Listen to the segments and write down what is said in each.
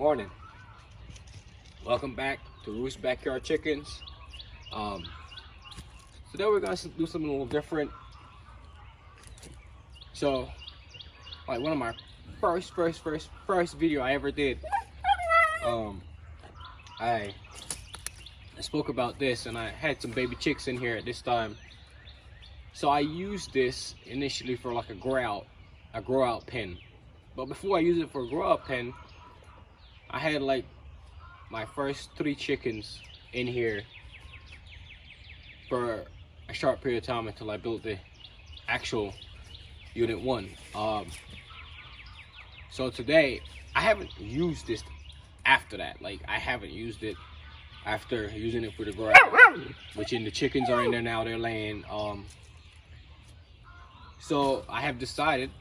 morning. Welcome back to Roost Backyard Chickens. Today we're gonna do something a little different. So, like one of my first video I ever did, I spoke about this, and I had some baby chicks in here at this time. So I used this initially for like a grow out pen. But before I used it for a grow out pen, I had like my first 3 chickens in here for a short period of time until I built the actual unit 1. So today I haven't used this after that. Like, I haven't used it after using it for the grow out, which the chickens are in there now. They're laying. So I have decided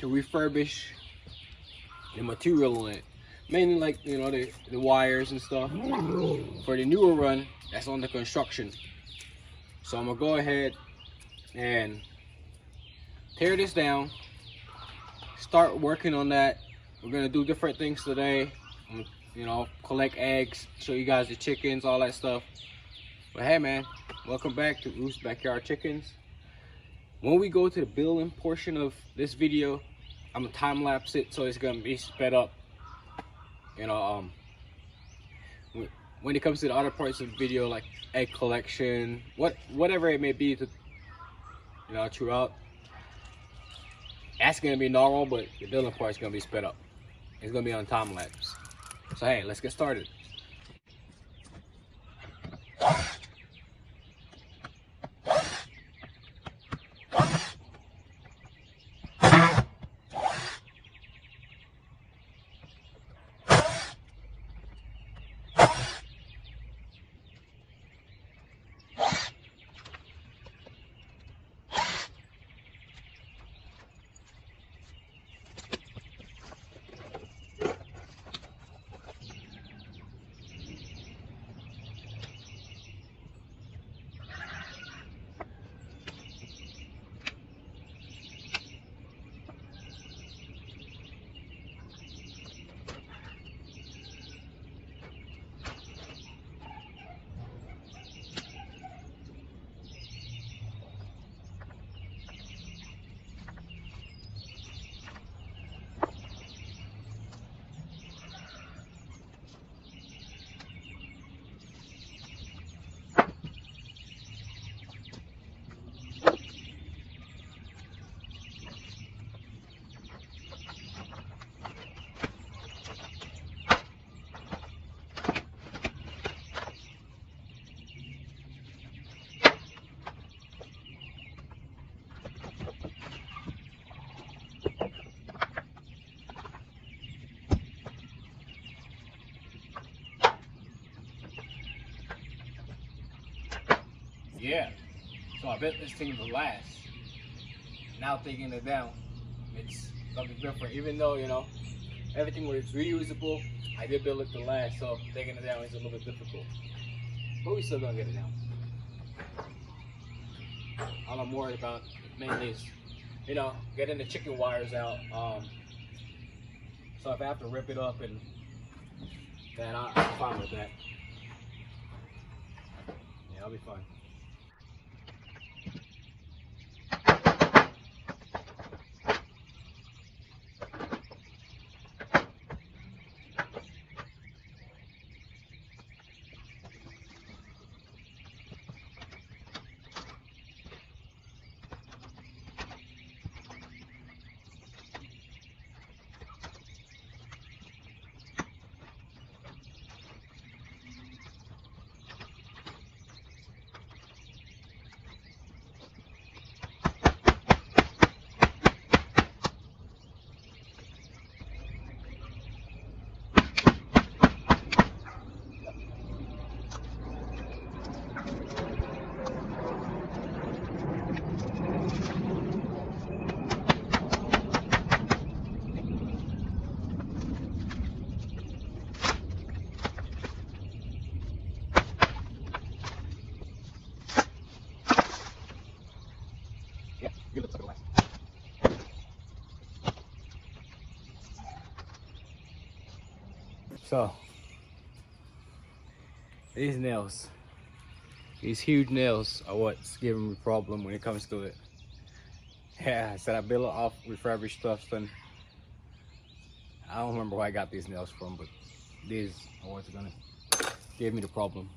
to refurbish the material on it, mainly like, you know, the wires and stuff for the newer run that's on the construction. So I'm gonna go ahead and tear this down, start working on that. We're gonna do different things today. You know, collect eggs, show you guys the chickens, all that stuff. But hey man, welcome back to Roost Backyard Chickens. When we go to the building portion of this video, I'm gonna time lapse it so it's gonna be sped up. You know, when it comes to the other parts of the video, like egg collection, whatever it may be, to, you know, throughout, that's gonna be normal, but the building part is gonna be sped up. It's gonna be on time lapse. So hey, let's get started. Yeah, so I bet this thing will last. Now taking it down, it's something different. Even though, you know, everything was reusable, I did build it to last, so taking it down is a little bit difficult. But we still gonna get it down. All I'm worried about mainly is, you know, getting the chicken wires out. So if I have to rip it up, and then I'm fine with that. Yeah, I'll be fine. So these nails, these huge nails are what's giving me a problem when it comes to it. Yeah, I said I built it off refurbished stuff, son. I don't remember where I got these nails from, but these are what's gonna give me the problem.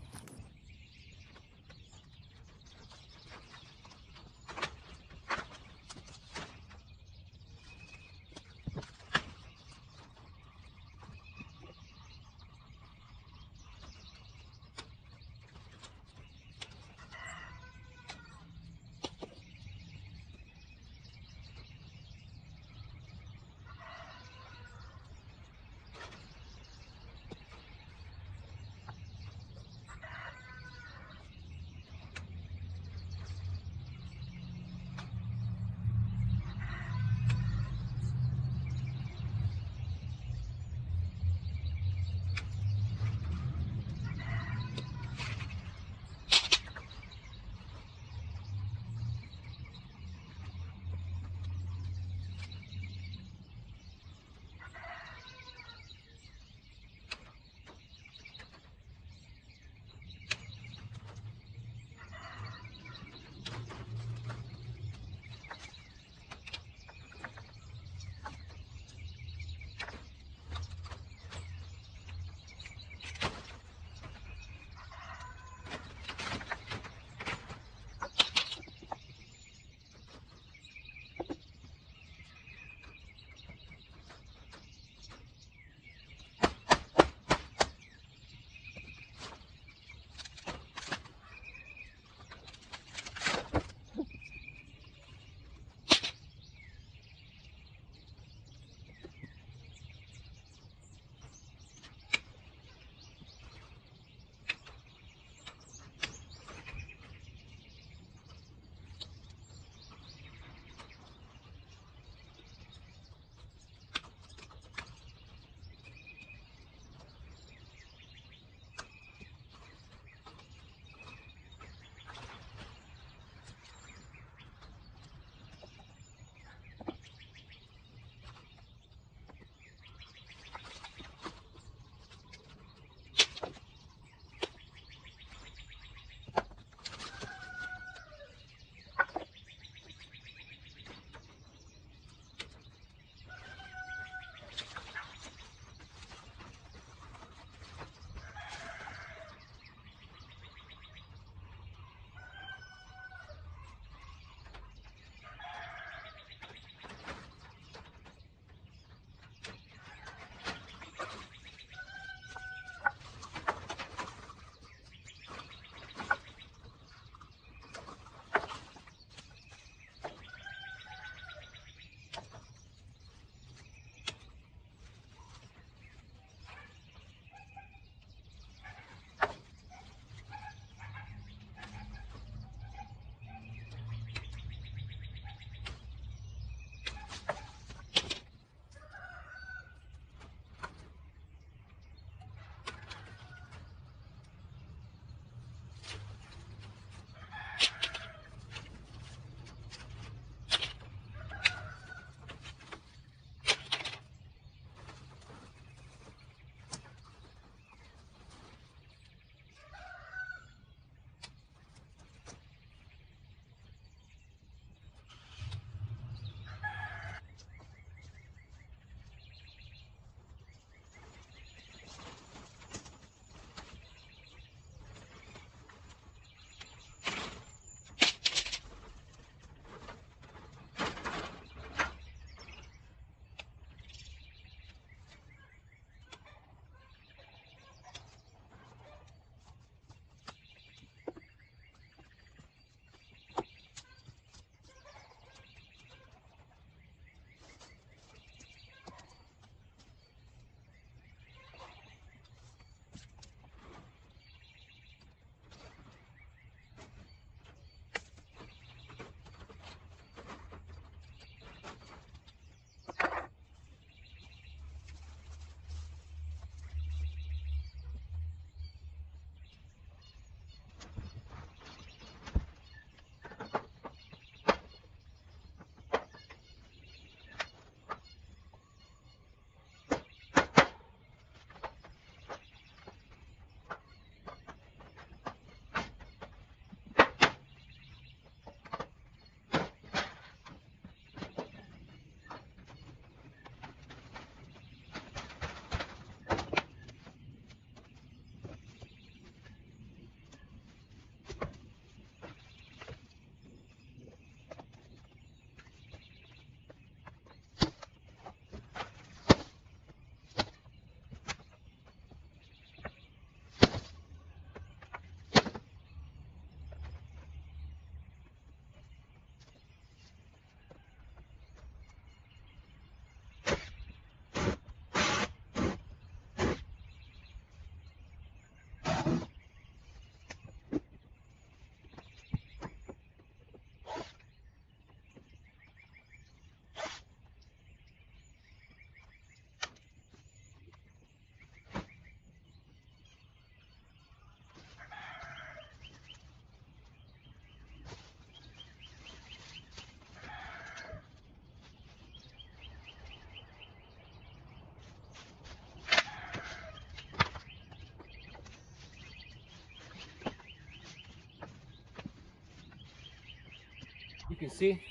can see,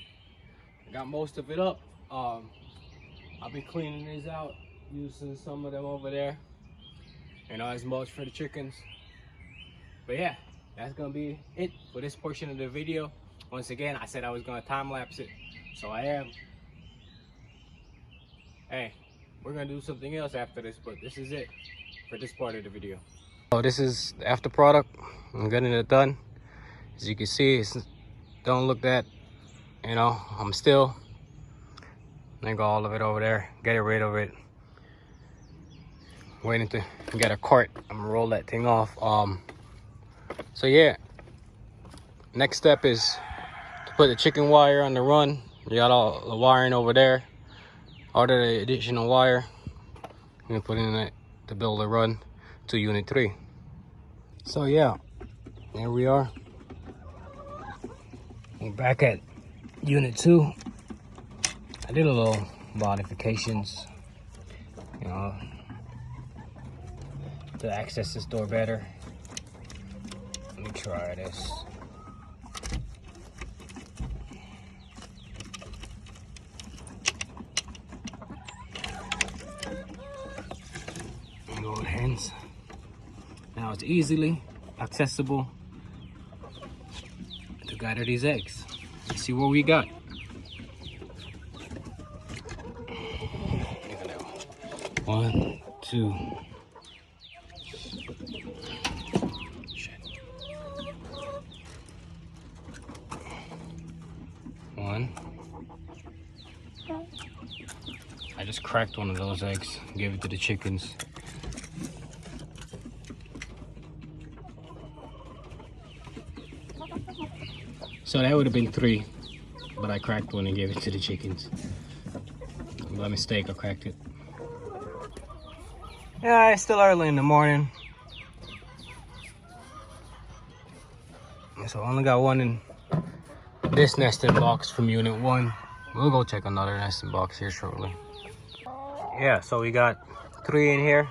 I got most of it up. I'll be cleaning these out, using some of them over there, you know, as mulch for the chickens. But yeah, that's gonna be it for this portion of the video. Once again, I said I was gonna time lapse it, so I am. Hey, we're gonna do something else after this, but this is it for this part of the video. So this is the after product. I'm getting it done. As you can see, it don't look that, you know, I'm still I got all of it over there, get rid of it. Waiting to get a cart. I'm gonna roll that thing off. So yeah, next step is to put the chicken wire on the run. You got all the wiring over there, all the additional wire. I'm gonna put in it to build a run to unit 3. So yeah, there we are. We're back at unit 2. I did a little modifications, you know, to access this door better. Let me try this. Go with hands. Now it's easily accessible to gather these eggs. Let's see what we got. One, two. Shit. One. I just cracked one of those eggs, gave it to the chickens. So that would have been 3, but I cracked one and gave it to the chickens. By mistake, I cracked it. Yeah, it's still early in the morning. So I only got one in this nesting box from unit 1. We'll go check another nesting box here shortly. Yeah, so we got 3 in here.